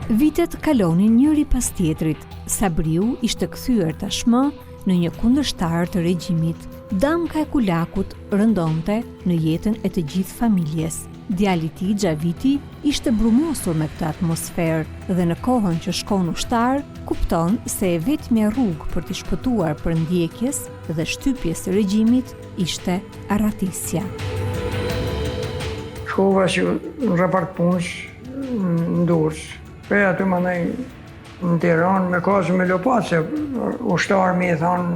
Vitet kalonin njëri pas tjetrit. Sabriu ishte kthyer tashmë në një kundërshtar të regjimit. Damka e kulakut rëndonte në jetën e të gjithë familjes. Djali i tij, Xhaviti, ishte brumosur me këtë atmosferë dhe në kohën që shkon ushtar, kupton se e vetmja rrugë për të shpëtuar përndjekjes dhe shtypjes së regjimit ishte arratisja. Shkova që në repart punës në Durrës. Prej aty mandej në Tiranë me kazë me lopat, se ushtarë mi e thanë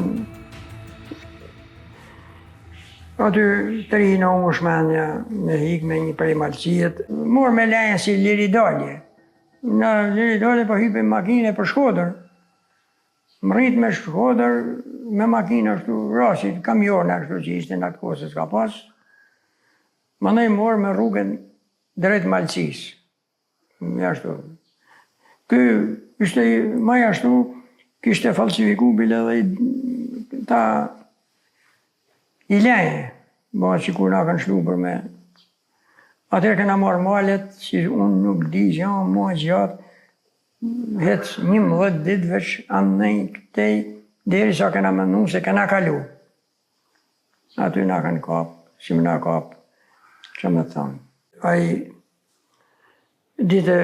aty të rinë unë shmenja me hikë me një prej malëqijet. Morë me lejën si liridalje. Në liridalje po hypim makine për Shkodër. Më rritë me Shkodër me makine ashtu rasit, kamione ashtu që ishte në atë kohë s'ka pas. Mandej morë me rrugën drejt malëqisë. Ashtu. Ky ishte maj ashtu, kishte falsifiku bile dhe ta i leje, ba që kur na kanë shlu për me. Atër këna marrë malet, që unë nuk di që janë ma gjatë, hecë 11 ditë veç anë këtej, deri sa këna mënu se këna kalu. Aty na kanë kapë, si më na kapë, që me thanë. Ai dite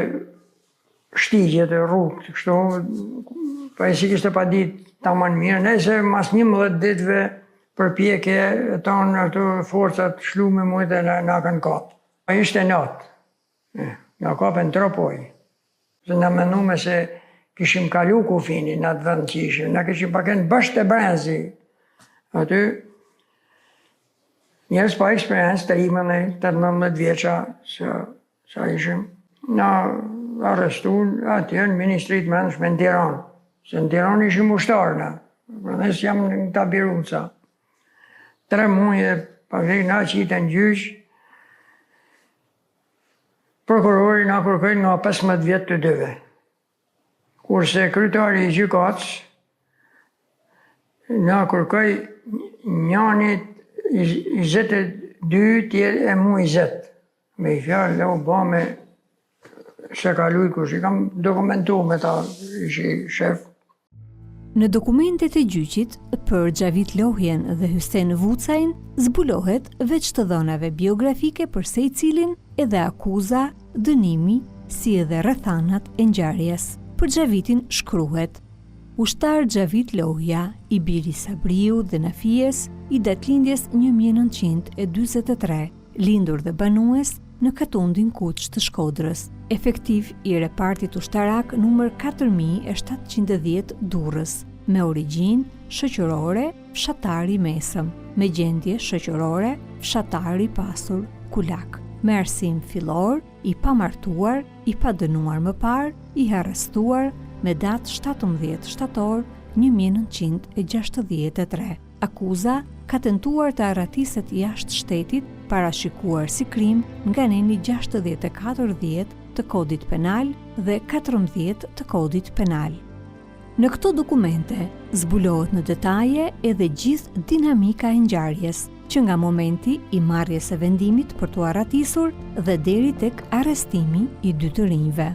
shtigje të rrugë, kështu, pa e si kishte pa ditë taman mirë, nëse mas 11 ditëve përpjekje e tonë ato forcat shlu me mujtë e na kanë kapë. A ishte natë, nga kapën tropoj, se na menume se kishim kalu kufinin në atë vend që ishim, na kishim paken bashkë të brenzi. Aty, njerës pa eksperiencë të imën e 18 vjeqa sa ishim, na arrestuar atje në Ministrit Mendshme në Tiranë, se në Tiranë ishim ushtarëna, përnes jam në ta Biruca. 3 muaj e pakej na qitë në gjyq, prokurori na kërkoi nga 15 vjet të dyve. Kurse kryetari i gjykatës na kërkoi njënit 22, tjerë e mu 20. Me i fjalë u ba me se ka luj kush, i kam dokumentu me ta ishi shef. Në dokumentet e gjyqit për Xhavit Lohjen dhe Hysen Vucajn zbulohet veç të dhënave biografike për secilin edhe akuza, dënimi, si edhe rrethanat e ngjarjes. Për Xhavitin shkruhet: Ushtar Xhavit Lohja, i biri Sabriu dhe Nafies, i datëlindjes 1943, lindur dhe banues në Katundin Kuq të Shkodrës, efektiv i repartit ushtarak numër 4710 Durrës, me origjinë shoqërore fshatari mesëm, me gjendje shoqërore fshatari pasur kulak, me arsim fillor, i pamartuar, i padënuar më parë, i arrestuar me datë 17 shtator 1963. Akuza ka tentuar të arratiset jashtë shtetit, parashikuar si krim nga neni 64-10 të kodit penal dhe 14 të kodit penal. Në këto dokumente zbulohet në detaje edhe gjithë dinamika e ngjarjes, që nga momenti i marrjes së vendimit për t'u arratisur dhe deri tek arrestimi i 2 të rinjve.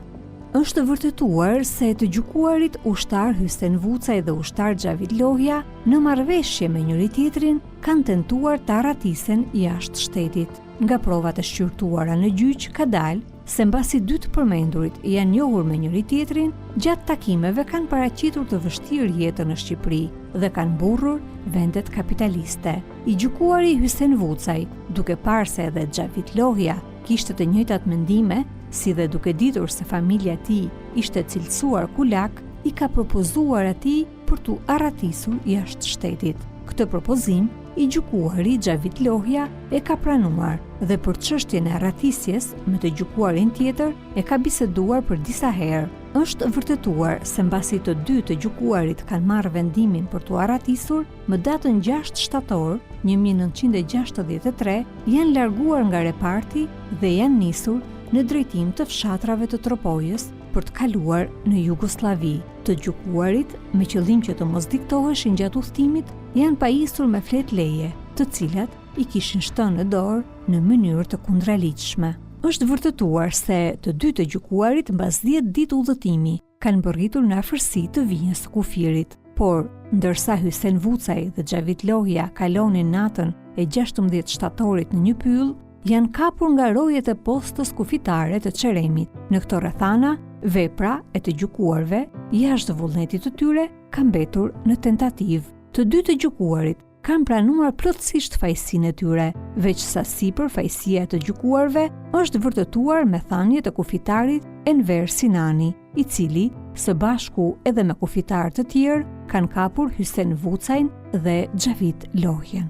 Është vërtetuar se të gjykuarit ushtar Hysen Vucaj dhe ushtar Xhavit Lohja në marrëveshje me njëri tjetrin kanë tentuar të arratisen jashtë shtetit. Nga provat e shqyrtuara në gjyq ka dalë se mbasi 2 të përmendurit janë njohur me njëri tjetrin, gjatë takimeve kanë paraqitur të vështirë jetën në Shqipëri dhe kanë mburrur vendet kapitaliste. I gjykuari Hysen Vucaj, duke parë se edhe Xhavit Lohja kishte të njëjtat mendime, si dhe duke ditur se familja e tij ishte cilësuar kulak, i ka propozuar atij për t'u arratisur jashtë shtetit. Këtë propozim i gjykuari Xhavit Lohja e ka pranuar dhe për çështjen e arratisjes me të gjykuarin tjetër e ka biseduar për disa herë. Është vërtetuar se mbasi të 2 të gjykuarit kanë marrë vendimin për t'u arratisur, më datën 6 shtator 1963 janë larguar nga reparti dhe janë nisur në drejtim të fshatrave të Tropojës për të kaluar në Jugosllavi. Të gjykuarit, me qëllim që të mos diktoheshin gjatë udhëtimit, janë pajisur me flet leje, të cilat i kishin shtënë në dorë në mënyrë të kundraligjshme. Është vërtetuar se të dy të gjykuarit mbas 10 ditë udhëtimi kanë mbërritur në afërsi të vinjës së kufirit, por ndërsa Hysen Vucaj dhe Xhavit Lohja kalonin natën e 16 shtatorit në një pyll, janë kapur nga rojet e postës kufitare të Çeremit. Në këto rrethana, vepra e të gjykuarve jashtë vullnetit të tyre ka mbetur në tentativë. Të dy të gjykuarit kanë pranuar plotësisht fajësinë e tyre, veç sa sipër fajësia e të gjykuarve është vërtetuar me thënie të kufitarit Enver Sinani, i cili, së bashku edhe me kufitar të tjerë, kanë kapur Hysen Vucajn dhe Xhavit Lohjen.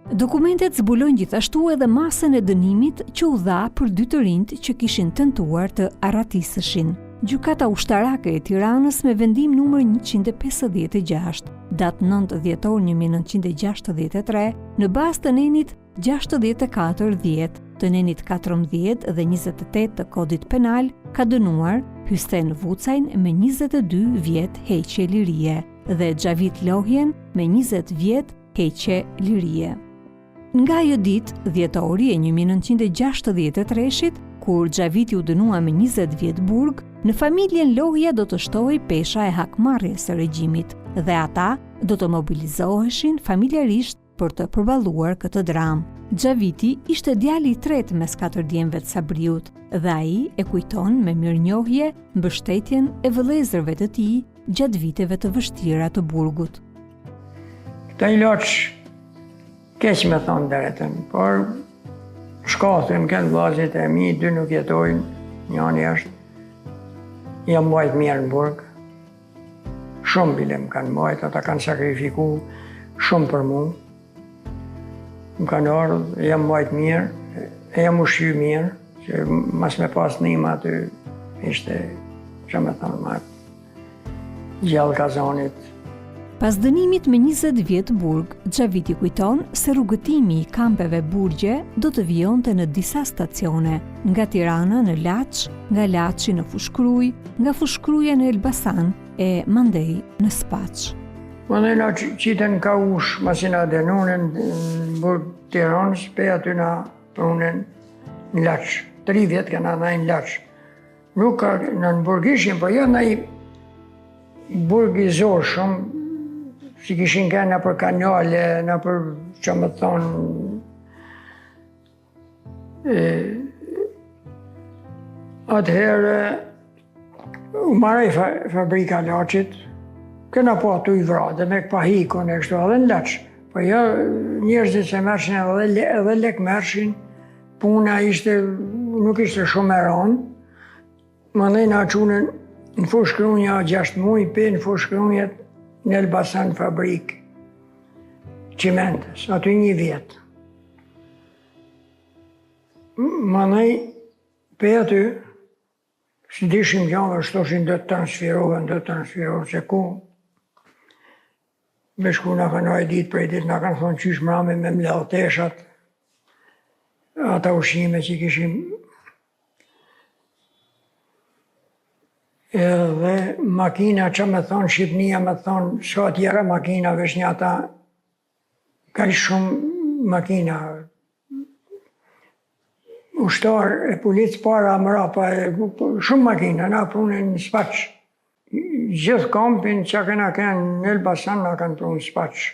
Dokumentet zbulojnë gjithashtu edhe masën e dënimit që u dha për dy të rinjt që kishin tentuar të arratisëshin. Gjykata ushtarake e Tiranës me vendim numër 156, datë 9 dhjetor 1963, në bazë të nenit 64-10, të nenit 14 dhe 28 të kodit penal, ka dënuar Hysen Vucajn me 22 vjet heqje lirie dhe Xhavit Lohjen me 20 vjet heqje lirie. Nga ajo ditë, dhjetori e 1963-shit, kur Xhaviti u dënua me 20 vjet burg, në familjen Lohja do të shtohej pesha e hakmarrjes së regjimit dhe ata do të mobilizoheshin familjarisht për të përballuar këtë dramë. Xhaviti ishte djali i tretë mes 4 djemve të Sabriut dhe ai e kujton me mirënjohje mbështetjen e vëllezërve të tij gjatë viteve të vështira të burgut. Këta ilaç keq me thonë drejtën, por shkathën kënë vllazit e mi, dy nuk jetojnë, njani është. Jam mbajt mirë në burg. Shumë bile më kanë mbajt, ata kanë sakrifiku shumë për mu. Më kanë ardhur, jam mbajt mirë, e jam ushqy mirë, që mas me pas nima aty ishte, që me thonë, ma gjallë kazanit. Pas dënimit me 20 vjet burg, Xhaviti kujton se rrugëtimi i kampeve burgje do të vijonte në disa stacione, nga Tirana në Laç, nga Laçi në Fushkruj, nga Fushkruja në Elbasan e mandej në Spaç. Mandej na qiten ka ush, masina dënunin në burg Tiranës, pe aty na prunin në Laç. 3 vjet kanë na në Laç. Nuk ka në burg ishin, po jo në i burg i zorë shumë, si kishin këna për kanale, në për, që më thonë, atëherë, u maraj fabrika Laçit, këna po atu i vrade, me këpa hikon e kështu edhe në Laç. Po jo, njerëzit se mershin edhe lek mershin, puna ishte, nuk ishte shumë e ranë. Më ndaj na qunën në Fushkrunja 6 muj, pe në Fushkrunjet, në Elbasan fabrik qimentes, aty 1 vjet. Më nej, pe aty, së dishim gjave, shtoshin do të transferohen, që ku, me shku nga kanë ojë ditë prej ditë, nga kanë thonë qysh mrami me mledhë teshat, ata ushqime që kishim. Edhe makina që me thonë, Shqipnia me thonë, s'ka tjera makina, vesh një ata, ka shumë makina. Ushtar e policë para mrapa, shumë makina, na prunin në Spaç. Gjithë kampin që kena kënë në Elbasan, na kanë prunë në Spaç.